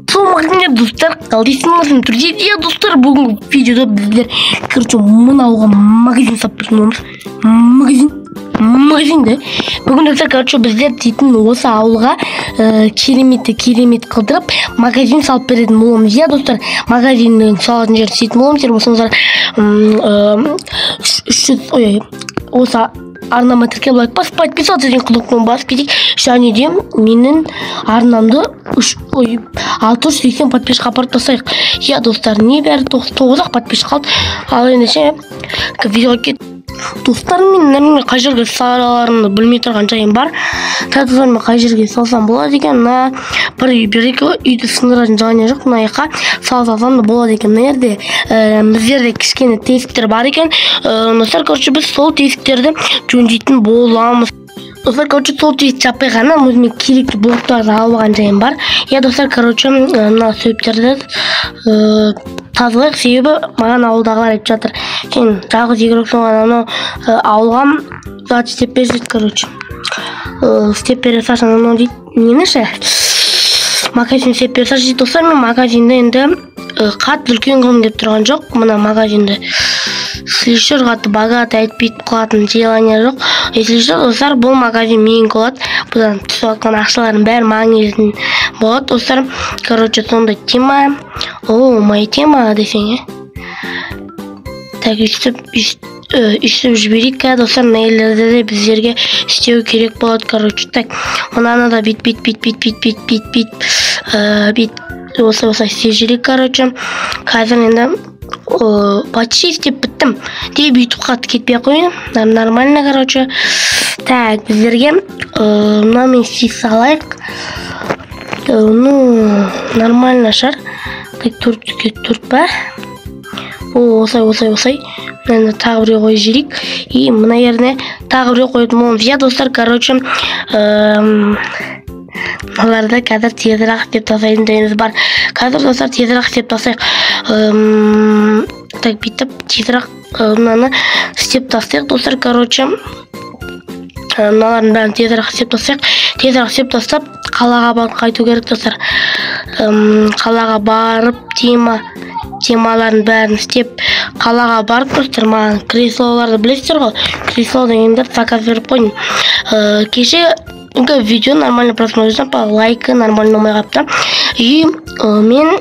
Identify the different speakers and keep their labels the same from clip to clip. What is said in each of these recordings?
Speaker 1: Саламатсыздар достар, қалдайсыңдар түрде достар, бүгінгі видеода біздер мына ауылға магазин салып береміз. Магазинді бүгін достар біздер дейтін осы ауылға керемет қылдырып магазин салып беретін боламыз. Достар, магазиннің салатын жері дейтін боламыз. Осы арнама тіркеп лайк басып, подписаться деген кнопканы басып кетейік. Және де менің арнамды 680 подписчикқа апарып тастайық. Достар, не бәрі 9-ақ подписчик қалды. Ал ендеше видеоға кет. Достар, мен қай жерге саларымды білмей тұрған жайым бар. Мен қай жерге салсам болады екен. Бір-екі үйді сындыратын жағына жоқ. Мына жаққа салсам да болады екен. Мына жерде біздерде кішкене тесіктер бар екен. Достар, біз сол тесіктерді жөндейтін боламыз. Достар, сол тесік жаппай ғана өзіме керекті блоктарды алған жайым бар. Достар, мына сөйіптерді тазалайық, себебі маған ауылдағылар айтып жатыр. Сен жалғыз игрок соған ауылғам зат істеп берсет, істеп бере сашан анау дейді. Нені ше? Магазин істеп бере сашан дейді. Достар, мен магазинді енді қатты үлкен қылым деп тұрған жоқ. Мына магазинді слишком қатты богат айтпейт қылатын желание жоқ. Слишком достар, бұл магазин мен болады. Бұдан түсіп атқан ақшалардың бәрі маңызын болады. Достар, сондай тема. Моя тема десең, Так, үстіп жіберейік. Достар, нейлерді де біздерге істеу керек болады. Так, мұнаны да бит. Осылай істеп жіберейік. Қазір енді почти істеп біттім. Деп бүйтіп қатты кетпей қойын. Нормально, Так, біздерге мынамен істей салайық. Нормально шар. Так, төрт па? Осай. Мына тағы біреу қойып жіберейік. И мына жеріне тағы біреу қойып боламыз. Достар, оларда қазір тезірақ істеп тасайын дейміз бар. Қазір достар тезірақ істеп тасайық. Так, бүйтіп тезірақ мынаны істеп тасайық. Достар, мыналардың бәрін тезірақ істеп тасайық. Тезірақ істеп тастап, қалаға барып қайту керек. Достар, қалаға барып темаларын бәрін істеп қалаға барып, достар, маған креслоларды білесіздер ғой. Кресло дегенде заказ беріп қойдым. Кеше видео нормально просмотрелся, по лайка нормально умай қапты. И мен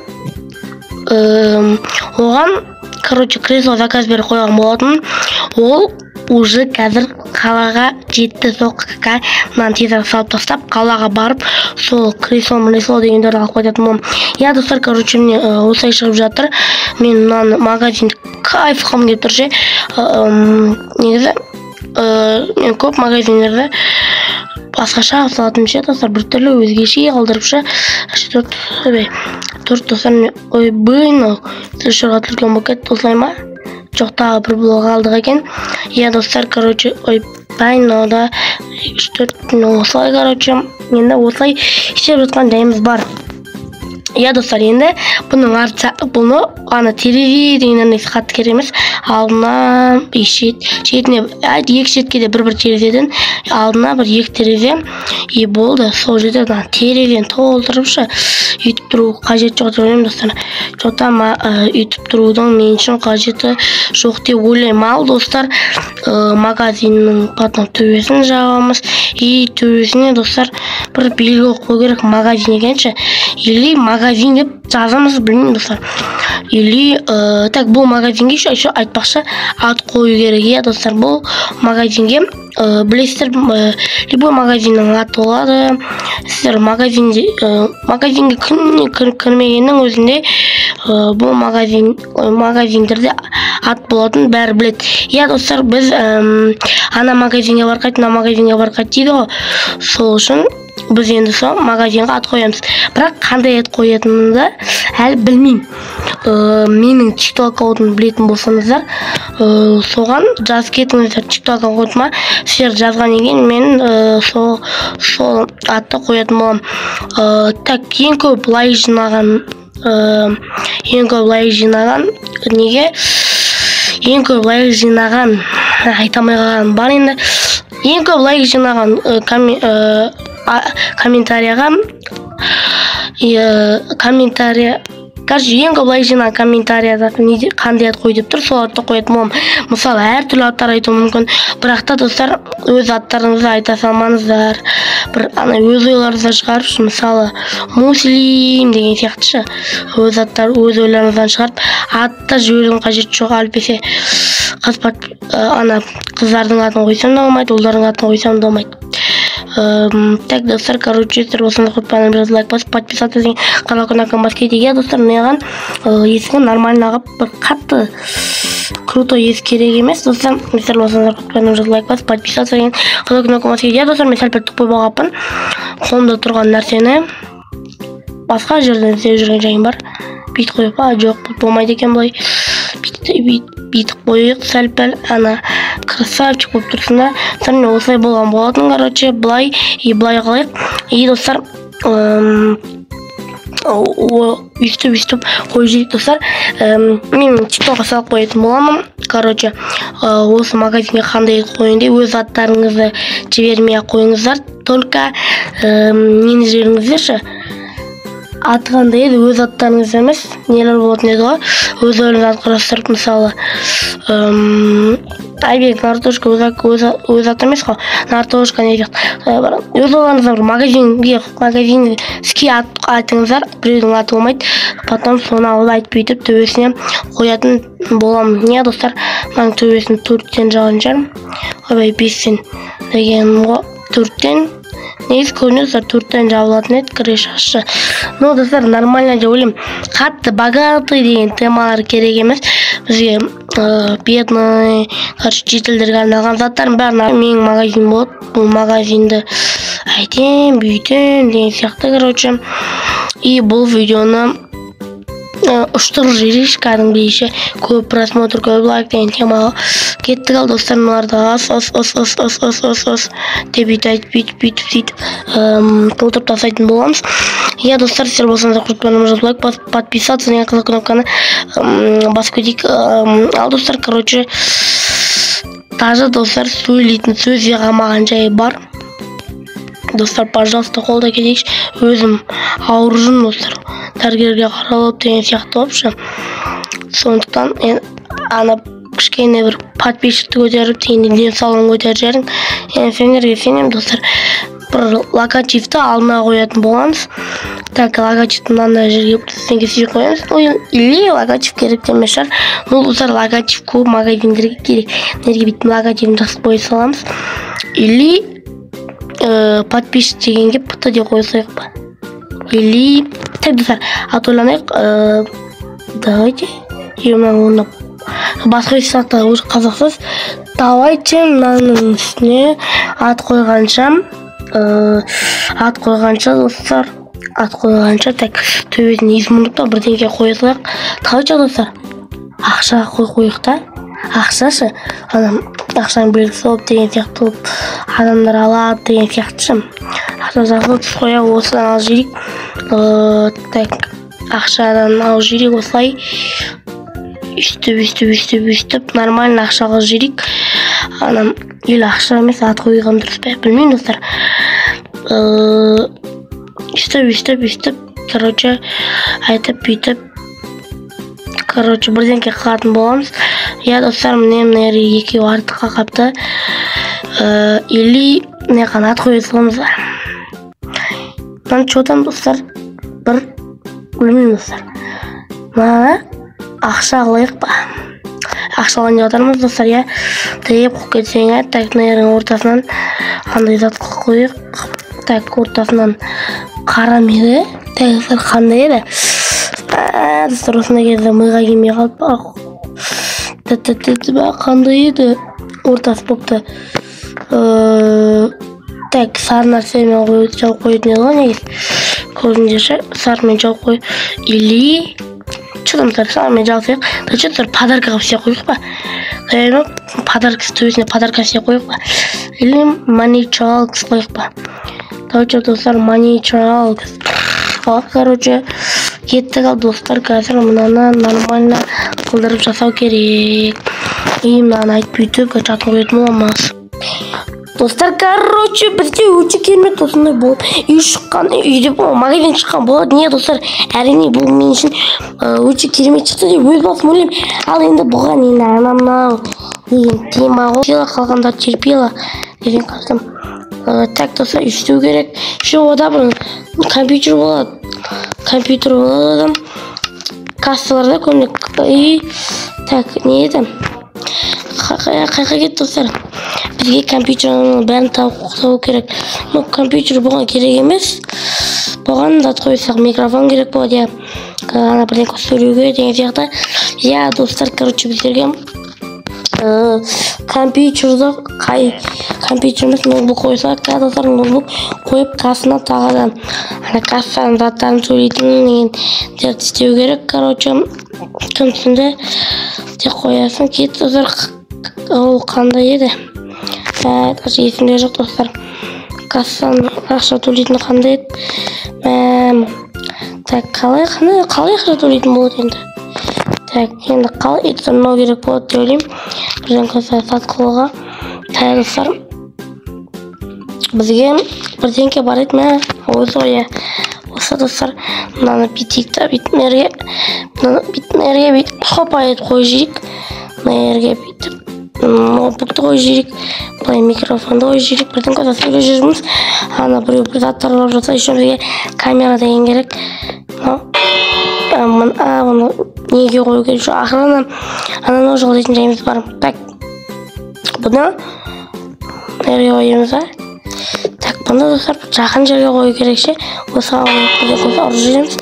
Speaker 1: оған кресло заказ беріп қойған болатын. Ол уже қазір қалаға жетті. Сол мынаны тезірек салып тастап, қалаға барып, сол кресло дегендерді алып қоятын болам. Достар, мне осылай шығып жатыр. Мен мынаны магазинді кайф қылғым келіп тұр ше. Негізі мен көп магазиндерді басқаша салатын ше. Достар, бір түрлі өзгеше қылдырып ше. Төрт достар, слышырға түрген бөкет осылай ма? Жоқ, тағы бір блог алдық екен. Достар, да осылай, енді осылай істеп жатқан жайымыз бар. Достар, енді бұны ана терезе дегеннен қатты керек емес. Алдына шетіне, екі шетке де бір терезден алдына бір екі терезе. Болды, сол жерде терезені толтырып ше. Үйтіп тұру қажет жоқ деп ойлаймын, достар. Үйтіп тұрудың мен үшін қажеті жоқ деп ойлаймын. Ал достар, магазиннің потом төбесін жабамыз. И төбесіне, достар, бір белгі қою керек, магазин екенше. Или магазин деп жазамыз, білмеймін, достар. Или так, бұл магазинге еще айтпақшы ат қою керек. Достар, бұл магазинге білесіздер, любой магазиннің аты болады. Сіздер магазинге кірмегеннің өзінде бұл магазиндерде ат болатын бәрі біледі. Достар, біз ана магазинге барқайт, мына магазинге барқайт дейді ғой. Сол үшін біз енді сол магазинға ат қоямыз. Бірақ қандай ат қоятынымды әлі білмеймін. Менің TikTok аккаунтымды білетін болсаңыздар, соған жазып кетіңіздер. TikTok аккаунтыма сіздер жазған екен, мен сол атты қоятын болам. Так, ең көп лайк жинаған неге? Ең көп лайк жинаған айтамай қалған бар енді. Ең көп лайк жинаған комментарияға комментарий. Короче, ең көп лайк жинаған комментарияда қандай ат қой деп тұр, сол атты қоятын боламын. Мысалы, әртүрлі аттар айтуы мүмкін. Бірақ та достар, өз аттарыңызды айта салмаңыздар. Бір өз ойларыңыздан шығарып, мысалы, муслим деген сияқты өз аттар, өз ойларыңыздан шығарып, атта жіберудің қажеті жоқ. Әлбетте қыздардың атын қойсам да болмайды, ұлдардың атын қойсам да болмайды. Так, достар, короче, болсаңыз құтпанымызды лайк басып, подписаться деген қалақына басқа деге, достар, неған есігін нормально ағып, бір қатты крутой есік керек емес, достар, болсаңыз құтпанымызды лайк басып, подписаться деген қалақына басқа деге, достар, мен сәл пәт тұқпай болғаппын, қолымда тұрған нәрсені басқа жерден іздеп жүрген жайым бар. Бит қойып па, жоқ, болмайды екен былай. Бит қойып, сәл пәл, красавчик болып тұрсын да. Мен осылай болған болатын, короче, былай қалайық. Достар, өйстіп қойып жейік, достар. Мен тиктокқа салып қоятын боламын. Короче, осы магазинге қандай қойын деп, өз аттарыңызды жібермей қойыңыздар. Только нені жіберіңіздерші? Аты қандай еді, өз аттарыңыз емес, нелер болатын еді ғой, өз ойыңызды қарастырып, мысалы, Айбек, Нартошка өз аты емес қой, Нартошка не дейді. Өз ойларыңыздар, магазинге іске айтыңыздар, біреудің аты болмайды, потом соны алып айтып бүйтіп төбесіне қоятын боламын. Не, достар, мәң төбесін 4-тен жағын жарым, ойбай 5-тен деген ғой, 4-тен. Негіз көрінесіздер, 4-тен жабылатын еді, крышасы. Ну, достар, нормально деп ойлаймын. Қатты богатый деген темалар керек емес. Бізге бедный, шетелдерге арналған заттардың бәрін менің магазин болады. Бұл магазинді айтем, бүйтем деген сияқты, короче. И бұл видеоны ұштыр жириш, кәдімгідейше көп просмотр, көп лайк деген темаға кеттік ал, достар, мыналарды деп бүйтіп толтырып тастайтын боламыз. Достар, сіздер болсаңыздар құтпанымызды лайк басып, подписаться деген қызыл кнопканы басып кетейік. Ал, достар, короче, даже, достар, сөйлейтін сөз қалмаған жайы бар. Достар, пожалуйста, қолда кетейікші. Өзім ауыр жүрмін, достар. Дәрігерге қаралып деген сияқты вообще. Сондықтан кішкене бір подписчикті көтеріп, денсаулығын көтеріп жерін. Сендерге сенем, достар. Бір логотипті алдына қоятын боламыз. Так, логотипті мынандай жерге сізге сүйіп қоямыз. Или логотип керек демес шығар. Ну, достар, логотип көп магазиндерге керек. Нерге бүйтіп логотипін жасып қойып саламыз. Или подписчик дегенге пыты деп қойсайық па. Или, так, достар, атойланайық. Давайте. Басқа ешсақта уже қазақсыз. Давайте мынаның үстіне ат қойғанша, достар, ат қойғанша, так, төбесін измұндықта бірдеңке қойсақ. Давайте, достар, ақша қойық та. Ақшашы, ақшаның белгісі болып деген сияқты болып, адамдар алады деген сияқты. Ақша жақсы тұс қоя, осыдан ал жирек. Так, ақшадан ал жирек осылай. Үстіп, нормально ақшаға жирек. Ел ақша емес, ат қойған дұрыс па, білмеймін, достар. Үстіп, короче, айтып, бүйтіп. Короче, бірденке қылатын боламыз. Достар, міне екеу артыққа қапты. Или ат қойып саламыз. Чотан, достар, бір білмеймін, достар. Ақша қылайық па. Ақшалан жатармыз, достар, деп қойып кетсең, так, нерің ортасынан қандай зат қойық. Так, ортасынан қарам еді. Так, достар, қандай еді. Достар, осында кезде мыға келмей қалып ба. Қандай еді. Ортасы бопты. Так, сары нәрсемен жауып қойып не ғой, негіз. Көзіндерші, сарымен жауып қойып. Или... Чудамдар, сарымен жауып қойып. Достар, подаркаға все қойып ба. Подаркасы төбесіне подарка все қойып ба. Или маничалкс қойып ба. Достар, маничалкс. Короче, кеттік ал, достар, қазір мұнаны нормально қылдырып жасау керек. И мынаны айтып бүйтіп, жатын қоятын боламыз. Достар, короче, бізде өте керемет осындай болып үй шыққан, үйде магазин шыққан болады. Не достар, әрине бұл мен үшін өте керемет шықты деп өз басым ойлаймын. Ал енді бұған енді анамнау деген тема ғой. Қалғандар терпела деген қастым. Так достар, істеу керек. Еще ода бір компьютер болады. Компьютер болады. Кассаларда көмек. Так, не еді? Қайқа кетті достар. Бізге компьютердің бәрін табу керек. Но компьютер бұған керек емес. Бұған зат қойсақ микрофон керек болады, я. Ана бірдеңе сөйлеуге деген сияқты. Я достар, короче, біздерге компьютеріміз ноутбук қойсақ, достар, ноутбук қойып кассына тағадан. Ана кассаның заттарын сөйлейтін дерді істеу керек, короче. Түнсінде де қоясын. Кет достар, ол қандай еді? Есімде жоқ достар. Кассаның ақша төлейтін қандай еді? Так, қалай ақша төлейтін болады енді? Так, енді қалай еді мынау керек болады деп ойлаймын. Бірден қойса сатқылыға. Так, достар, бізге бірдеңке бар еді ме? Өзі ғой, осы достар, мынаны бүйтейікті, бүйтінерге бүйтіп хопа етіп қой жейік. Мынерге бүйтіп ноутбукты қой жейік. Бұлай микрофонды қой жейік. Бірден қойса сөйлеп жүрміз. Ана біреу бір заттар алып жатса, еще бізге камера деген керек. Мұны неге қою керек? Ақырына ананы жол дейтін жайымыз бар. Так, бұны неге қойымыз ба? Так, бұны достар жақын жерге қою керекше. Осыға ұрып жүреміз.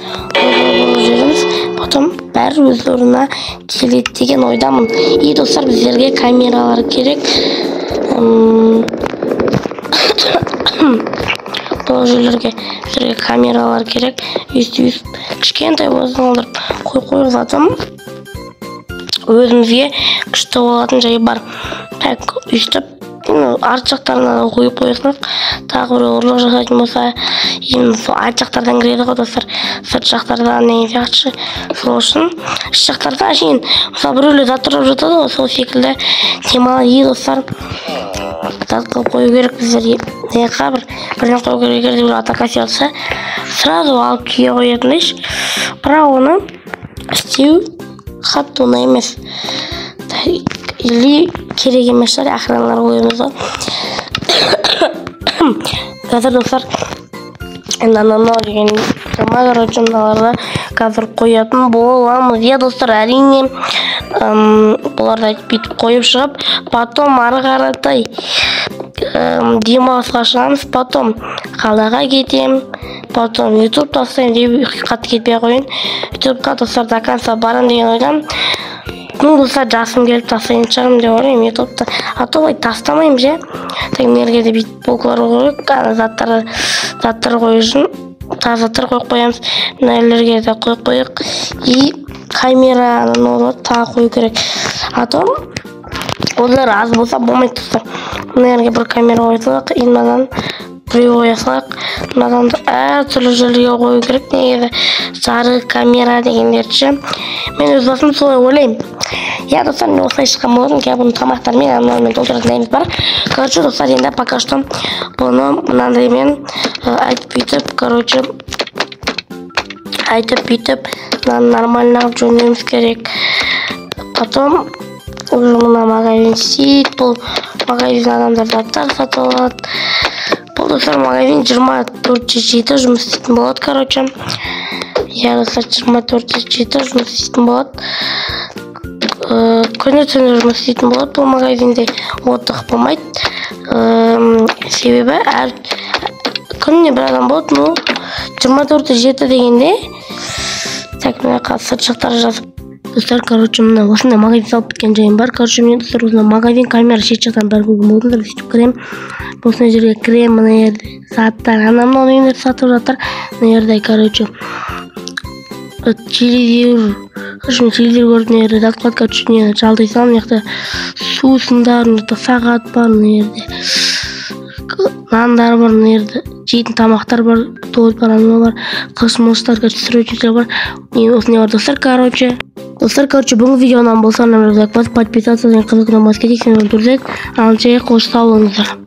Speaker 1: Потом бәрі өз орнына келеді деген ойдамын. И достар, біздерге камералар керек. Бұл жерлерге біздерге камералар керек. Өйстіп кішкентай болсын алдырып қойып жатым. Өзімізге күшті болатын жайы бар. Так, өйстіп арт жақтарына қойып қойсақ, тағы бір ұрлық жасайтын болса, енді сол арт жақтардан кіреді ғой достар. Сырт жақтардан деген сияқты. Сол үшін іш жақтарда әшейін мысалы біреулер зат тұрып жатады ғой, сол секілді темалы достар. Зат қылып қою керек біздерге. Бірден қою керек деп атака сиялса, сразу алып кие қоятын еш. Бірақ оны істеу қатты оңай емес. Или керек емес шығар, ақыранлар қойымыз ғой. Қазір достар, анау деген мағарочымдаларда қазір қоятын боламыз. Я достар, әрине бұларды бүйтіп қойып шығып, потом ары қаратай демалысқа шығамыз, потом қалаға кетем, потом YouTube тастайым деп қатты кетпей қойын. YouTube-қа достар до конца барам деген ойдам. Ну, достар, жасым келіп тастайын шығарым деп ойлаймын YouTube-та. А то олай тастамаймын же. Так, мерге де бүйтіп блоклар қойып, заттар қою үшін заттар қойып қоямыз. Мынайлерге де қойып қойық. И камераны тағы қою керек. А то олар аз болса болмайды достар. Мынайлерге бір камера қойсақ, и мынадан біреу қоясақ, мынадан әр түрлі жерлерге қою керек. Негізі сары камера дегендерді. Мен өз басым солай ойлаймын. Я достар, мен осылай шыққан болатын, ке бұны тамақтармен анаумен толтыратын дайымыз бар. Короче, достар, енді пока что бұны мынандаймен айтып бүйтіп, короче, нормально жөнеміз керек. Потом уже мына магазин істейді. Бұл магазин адамдар заттар сатып алады. Бұл достар, магазин 24/7 жұмыс істейтін болады, короче. Я достар, 24/7 жұмыс істейтін болады. Күні-түні жұмыс істейтін болады. Бұл магазинде отдых болмайды. Себебі күніне бір адам болады. Ну, 24/7 дегенде. Так, мына сырт жақтары жазып. Достар, короче, мына осындай магазин салып біткен жайым бар. Короче, мен достар, осындай магазин камера шет жақтан бәрі көрген болдыңдар. Сөйтіп кірем. Осындай жерге кірем, мына жерде заттар. Анамнан үйіндер сатып жатыр. Мына жерде, короче, телевизор көріп, мына жерде закладка түшіне жалдай салам. Мына жақта сусындар, мына жақта сағат бар, мына жерде нандар бар, мына жерде жейтін тамақтар бар, торт бар, анау бар, қылыш-мылыштар, түсірушілер бар. Осындай бар достар, короче. Достар, короче, бүгінгі видео ұнаған болса, подписаться және қызық кнопкасын басып кетейік. Сендерді көрсек, алынша қош сау болыңыздар.